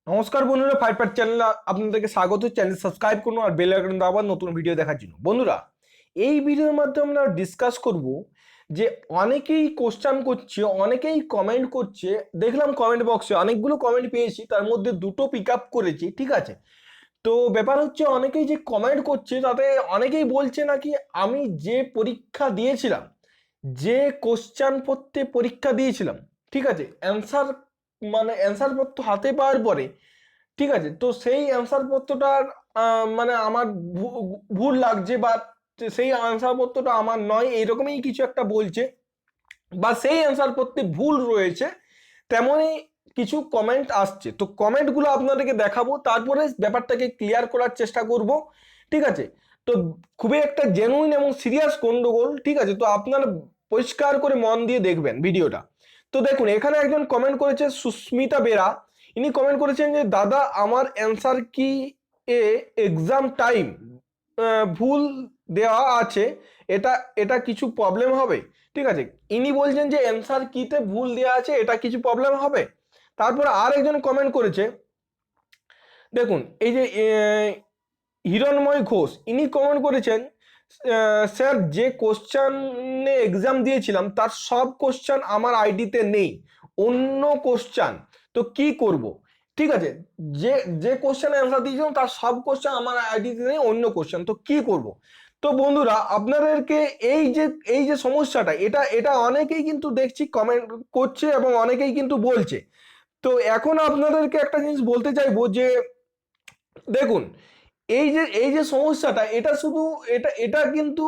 নমস্কার বন্ধুরা, five part channel আপনাদেরকে স্বাগত। চ্যানেল সাবস্ক্রাইব করুন আর বেল আইকন দাবান নতুন ভিডিও দেখার জন্য। বন্ধুরা, এই ভিডিওর মাধ্যমে আমরা ডিসকাস করব যে অনেকেই কোশ্চেন করছে, অনেকেই কমেন্ট করছে। দেখলাম কমেন্ট বক্সে অনেকগুলো কমেন্ট পেয়েছি, তার মধ্যে দুটো পিক আপ করেছি, ঠিক আছে। তো ব্যাপার হচ্ছে, অনেকেই যে কমেন্ট করছে তাতে অনেকেই বলছে নাকি আমি যে পরীক্ষা দিয়েছিলাম, যে কোশ্চেন পত্রে পরীক্ষা দিয়েছিলাম, ঠিক আছে, অ্যান্সার অ্যান্সার পত্র হাতে পাওয়ার পরে, ঠিক আছে, তো সেই অ্যান্সার পত্রটার মানে আমার ভুল লাগছে, বা সেই অ্যান্সার পত্রটা আমার নয়, এইরকমই কিছু একটা বলছে, বা সেই অ্যান্সার পত্রে ভুল রয়েছে, তেমনই কিছু কমেন্ট আসছে। তো কমেন্টগুলো আপনাদেরকে দেখাবো, তারপরে ব্যাপারটাকে ক্লিয়ার করার চেষ্টা করব, ঠিক আছে। তো খুবই একটা জেনুইন এবং সিরিয়াস গন্ডগোল, ঠিক আছে। তো আপনারা পরিষ্কার করে মন দিয়ে দেখবেন ভিডিওটা। তো দেখুন, এখানে একজন কমেন্ট করেছে, সুস্মিতা বেরা। ইনি কমেন্ট করেছেন যে দাদা, আমার অ্যান্সার কি এ এক্সাম টাইম ভুল দেওয়া আছে, এটা এটা কিছু প্রবলেম হবে? ঠিক আছে, ইনি বলছেন যে অ্যান্সার কিতে ভুল দেওয়া আছে, এটা কিছু প্রবলেম হবে। তারপর আর একজন কমেন্ট করেছে, দেখুন, এই যে হিরণময় ঘোষ, ইনি কমেন্ট করেছেন, স্যার যে কোশ্চানে এক্সাম দিয়েছিলাম তার সব কোশ্চান আমার আইডিতে নেই, অন্য কোশ্চান, তো কি করব? ঠিক আছে, যে যে কোশ্চানে অ্যান্সার দিয়েছিলাম তার সব কোশ্চান আমার আইডিতে নেই, অন্য কোশ্চান, তো কি করব? তো বন্ধুরা, আপনাদেরকে এই যে সমস্যাটা, এটা এটা অনেকেই কিন্তু দেখছি কমেন্ট করছে এবং অনেকেই কিন্তু বলছে। তো এখন আপনাদেরকে একটা জিনিস বলতে চাইবো যে, দেখুন, এই যে সমস্যাটা, এটা শুধু এটা এটা কিন্তু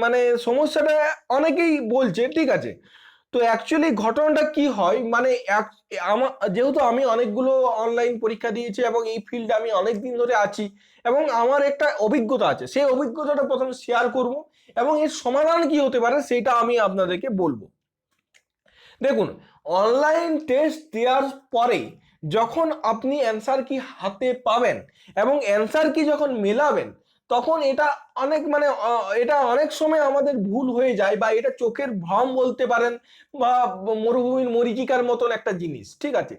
মানে সমস্যাটা অনেকেই বলছে, ঠিক আছে। তো অ্যাকচুয়ালি ঘটনাটা কি হয়, মানে আমার যেহেতু আমি অনেকগুলো অনলাইন পরীক্ষা দিয়েছি এবং এই ফিল্ডে আমি অনেক দিন ধরে আছি, এবং আমার একটা অভিজ্ঞতা আছে, সেই অভিজ্ঞতাটা প্রথমে শেয়ার করব, এবং এর সমাধান কি হতে পারে সেটা আমি আপনাদেরকে বলবো। দেখুন, অনলাইন টেস্ট দেওয়ার পরে যখন আপনি অ্যান্সার কি হাতে পাবেন এবং অ্যান্সার কি যখন মেলাবেন, তখন এটা এটা অনেক সময় আমাদের ভুল হয়ে যায়, বা এটা চোখের ভ্রম বলতে পারেন, বা মরুভূমির মরীচিকার মতন একটা জিনিস, ঠিক আছে।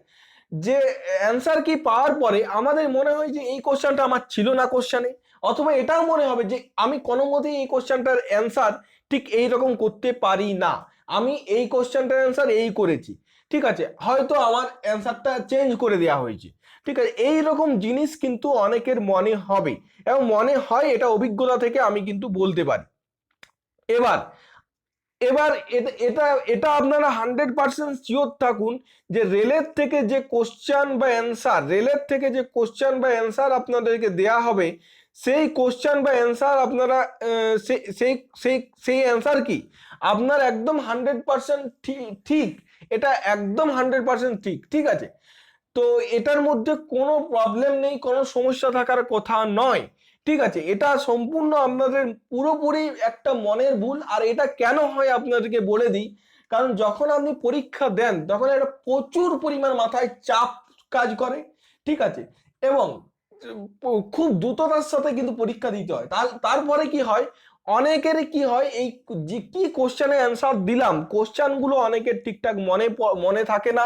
যে অ্যান্সার কি পাওয়ার পরে আমাদের মনে হয় যে এই কোশ্চেনটা আমার ছিল না কোশ্চেনে, অথবা এটাও মনে হবে যে আমি কোনো মতেই এই কোশ্চেনটার অ্যান্সার ঠিক এই রকম করতে পারি না, আমি এই কোশ্চেনটার অ্যান্সার এই করেছি, ঠিক আছে, হয়তো আমার অ্যান্সারটা চেঞ্জ করে দেওয়া হয়েছে, ঠিক আছে। এই রকম জিনিস কিন্তু অনেকের মনে হবে এবং মনে হয়, এটা অভিজ্ঞতা থেকে আমি কিন্তু বলতে পারি। এবার এবার এটা এটা এটা আপনারা 100% শিওর থাকুন যে রেলের থেকে যে কোশ্চেন বা অ্যান্সার আপনাদেরকে দেয়া হবে, সেই কোশ্চেন বা অ্যান্সার আপনারা সেই সেই সেই সেই অ্যান্সার কি আপনার একদম 100% ঠিক, এটা একদম 100% ঠিক, ঠিক আছে। তো এটার মধ্যে কোনো প্রবলেম নেই, কোনো সমস্যা থাকার কথা নয়, ঠিক আছে। এটা সম্পূর্ণ আপনাদের পুরোপুরি একটা মনের ভুল। আর এটা কেন হয় আপনাদেরকে বলে দিই, কারণ যখন আপনি পরীক্ষা দেন তখন একটা প্রচুর পরিমাণ মাথায় চাপ কাজ করে, ঠিক আছে, এবং খুব দ্রুততার সাথে কিন্তু পরীক্ষা দিতে হয়। তারপরে কি হয়, অনেকের কি হয়, এই যে কি কোশ্চেনে অ্যান্সার দিলাম, কোশ্চেনগুলো অনেকের ঠিকঠাক মনে থাকে না,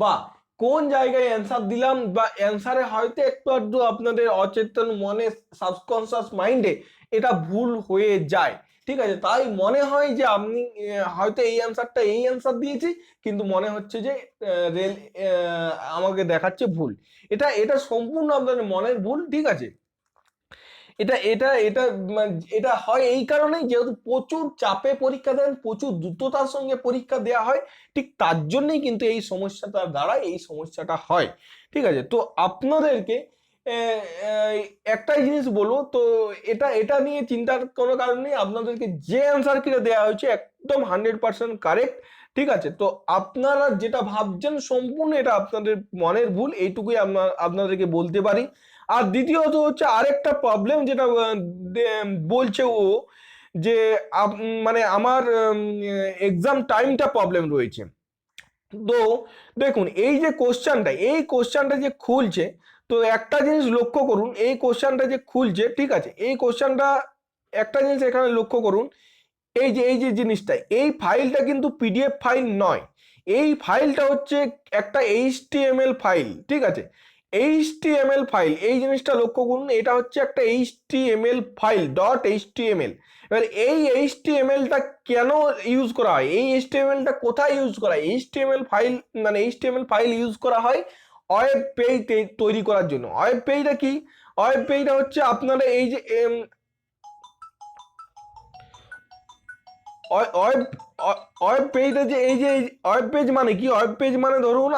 বা কোন জায়গায় অ্যান্সার দিলাম, বা অ্যান্সারে হয়তো একটু আধটু আপনাদের অচেতন মনে, সাবকনসিয়াস মাইন্ডে এটা ভুল হয়ে যায়, ঠিক আছে। তাই মনে হয় যে আপনি হয়তো এই অ্যান্সার দিয়েছি, কিন্তু মনে হচ্ছে যে রেল আমাকে দেখাচ্ছে ভুল। এটা এটা সম্পূর্ণ আপনাদের মনের ভুল, ঠিক আছে। এটা এটা এটা এটা হয় এই কারণেই, যেহেতু প্রচুর চাপে পরীক্ষা দেন, প্রচুর দ্রুততার সঙ্গে পরীক্ষা দেওয়া হয়, ঠিক তার জন্যই কিন্তু এই সমস্যাটার দ্বারা এই সমস্যাটা হয়, ঠিক আছে। তো আপনাদেরকে একটাই জিনিস বলবো, তো এটা এটা নিয়ে চিন্তার কোনো কারণ নেই, আপনাদেরকে যে অ্যান্সার কিটা দেওয়া হয়েছে একদম 100% কারেক্ট, ঠিক আছে। তো আপনারা যেটা ভাবছেন সম্পূর্ণ এটা আপনাদের মনের ভুল, এইটুকুই আপনাদেরকে বলতে পারি। আর দ্বিতীয়ত হচ্ছে আরেকটা প্রবলেম, যেটা বলছে ও, যে মানে আমার এক্সাম টাইমটা প্রবলেম রয়েছে। তো দেখুন, এই কোশ্চেনটা যে খুলছে, তো একটা জিনিস লক্ষ্য করুন, এই কোশ্চেনটা যে খুলছে, ঠিক আছে, এই কোশ্চেনটা একটা জিনিস এখানে লক্ষ্য করুন, এই যে জিনিসটা, এই ফাইলটা কিন্তু পিডিএফ ফাইল নয়, এই ফাইলটা হচ্ছে একটা এইচটিএমএল ফাইল, ঠিক আছে। HTML ফাইল, এই জিনিসটা লক্ষ্য করুন, এটা হচ্ছে একটা HTML ফাইল, .html। এবার এই HTML-টা কেন ইউজ করা হয়, এই HTML-টা কোথায় ইউজ করা হয়? HTML ফাইল মানে HTML ফাইল ইউজ করা হয় ওয়েব পেজ তৈরি করার জন্য। ওয়েব পেজটা কি? ওয়েব পেজটা হচ্ছে আপনারা এই যে ওয়েব ওয়েব পেজটা যে এই যে ওয়েব পেজ মানে কি? ওয়েব পেজ মানে ধরুন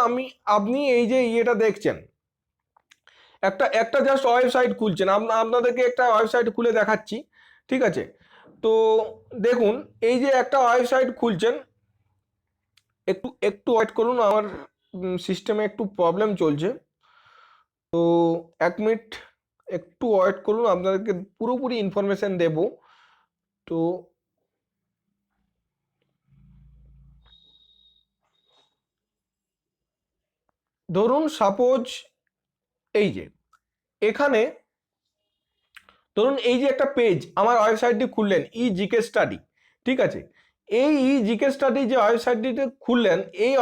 আপনি এই যে ইয়েটা দেখছেন, একটা জাস্ট ওয়েবসাইট খুলছেন, আপনাদেরকে একটা ওয়েবসাইট খুলে দেখাচ্ছি, ঠিক আছে? তো দেখুন এই যে একটা ওয়েবসাইট খুলছেন, একটু একটু ওয়েট করুন, আমার সিস্টেমে একটু প্রবলেম চলছে, তো 1 মিনিট একটু ওয়েট করুন, আপনাদেরকে পুরোপুরি ইনফরমেশন দেব। তো ধরুন সাপোজ এই যে এখানে ধরুন এই যে একটা পেজ আমার ওয়েবসাইটটি খুললেন, জিকে স্টাডি, ঠিক আছে? এই জিকে স্টাডি যে ওয়েবসাইটটিতে খুললেন, এই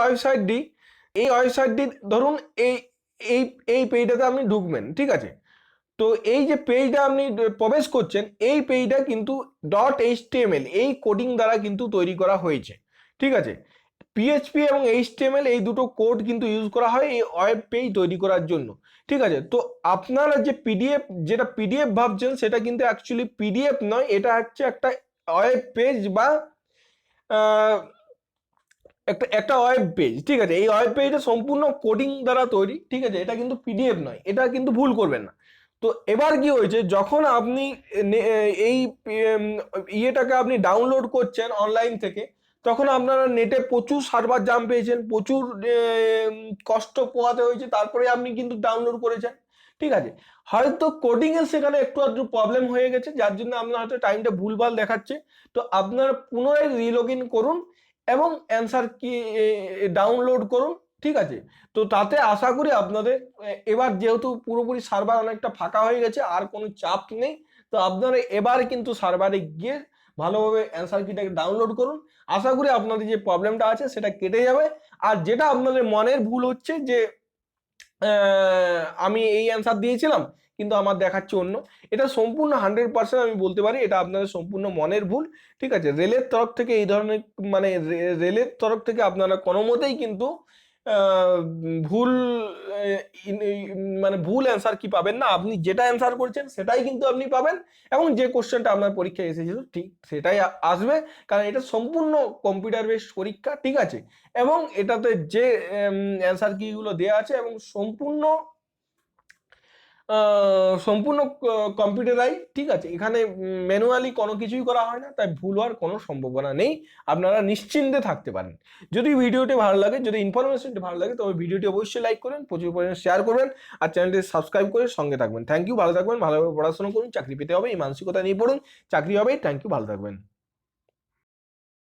ওয়েবসাইটটি ধরুন এই এই এই পেজটাতে আপনি ঢুকবেন, ঠিক আছে? তো এই যে পেজটা আপনি প্রবেশ করছেন, এই পেজটা কিন্তু .html এই কোডিং দ্বারা কিন্তু তৈরি করা হয়েছে, ঠিক আছে? পিএইচপি এবং এইচটিএমএল এই দুটো কোড কিন্তু ইউজ করা হয় এই ওয়েব পেজ তৈরি করার জন্য, ঠিক আছে? তো আপনারা যে পিডিএফ ভাবছেন, সেটা কিন্তু অ্যাকচুয়ালি পিডিএফ নয়, এটা হচ্ছে একটা ওয়েব পেজ বা একটা একটা ওয়েব পেজ, ঠিক আছে? এই ওয়েব পেজটা সম্পূর্ণ কোডিং দ্বারা তৈরি, ঠিক আছে? এটা কিন্তু পিডিএফ নয়, এটা কিন্তু ভুল করবেন না। তো এবার কি হয়েছে, যখন আপনি এই ইয়েটাকে আপনি ডাউনলোড করছেন অনলাইন থেকে, তখন আপনারা নেটে প্রচুর সার্ভার জাম পেয়েছেন, প্রচুর কষ্ট পোহাতে হয়েছে, তারপরে আপনি কিন্তু ডাউনলোড করেছেন, ঠিক আছে? হয়তো কোডিং এর সেখানে একটু আধটু প্রবলেম হয়ে গেছে, যার জন্য আপনার হয়তো টাইমটা ভুলভাল দেখাচ্ছে। তো আপনারা পুনরায় রিলগ ইন করুন এবং অ্যান্সার কি ডাউনলোড করুন, ঠিক আছে? তো তাতে আশা করি আপনাদের এবার যেহেতু পুরোপুরি সার্ভার অনেকটা ফাঁকা হয়ে গেছে, আর কোনো চাপ নেই, তো আপনারা এবার কিন্তু সার্ভারে গিয়ে ভালোভাবে অ্যান্সার কিটাকে ডাউনলোড করুন। আশা করি আপনাদের যে প্রবলেমটা আছে সেটা কেটে যাবে। আর যেটা আপনাদের মনের ভুল হচ্ছে যে আমি এই অ্যান্সার দিয়েছিলাম কিন্তু আমার দেখাচ্ছে অন্য, এটা সম্পূর্ণ 100% আমি বলতে পারি এটা আপনাদের সম্পূর্ণ মনের ভুল, ঠিক আছে? রেলের তরফ থেকে এই ধরনের মানে রেলের তরফ থেকে আপনারা কোনো মতেই কিন্তু ভুল মানে ভুল অ্যান্সার কি পাবেন না, আপনি যেটা অ্যান্সার করছেন সেটাই কিন্তু আপনি পাবেন, এবং যে কোশ্চেনটা আপনার পরীক্ষায় এসেছিল ঠিক সেটাই আসবে, কারণ এটা সম্পূর্ণ কম্পিউটার বেসড পরীক্ষা, ঠিক আছে? এবং এটাতে যে অ্যান্সার কিগুলো দেওয়া আছে এবং সম্পূর্ণ কম্পিউটারাই, ঠিক আছে? এখানে ম্যানুয়ালি কোনো কিছুই করা হয় না, তাই ভুল হওয়ার কোনো সম্ভাবনা নেই, আপনারা নিশ্চিন্তে থাকতে পারেন। যদি ভিডিওটি ভালো লাগে, যদি ইনফরমেশনটি ভালো লাগে, তবে ভিডিওটি অবশ্যই লাইক করবেন, প্রচুর পরিমাণে শেয়ার করবেন, আর চ্যানেলটি সাবস্ক্রাইব করে সঙ্গে থাকবেন। থ্যাংক ইউ, ভালো থাকবেন, ভালোভাবে পড়াশোনা করুন, চাকরি পেতে হবে এই মানসিকতা নিয়ে পড়ুন, চাকরি হবে। থ্যাংক ইউ, ভালো থাকবেন।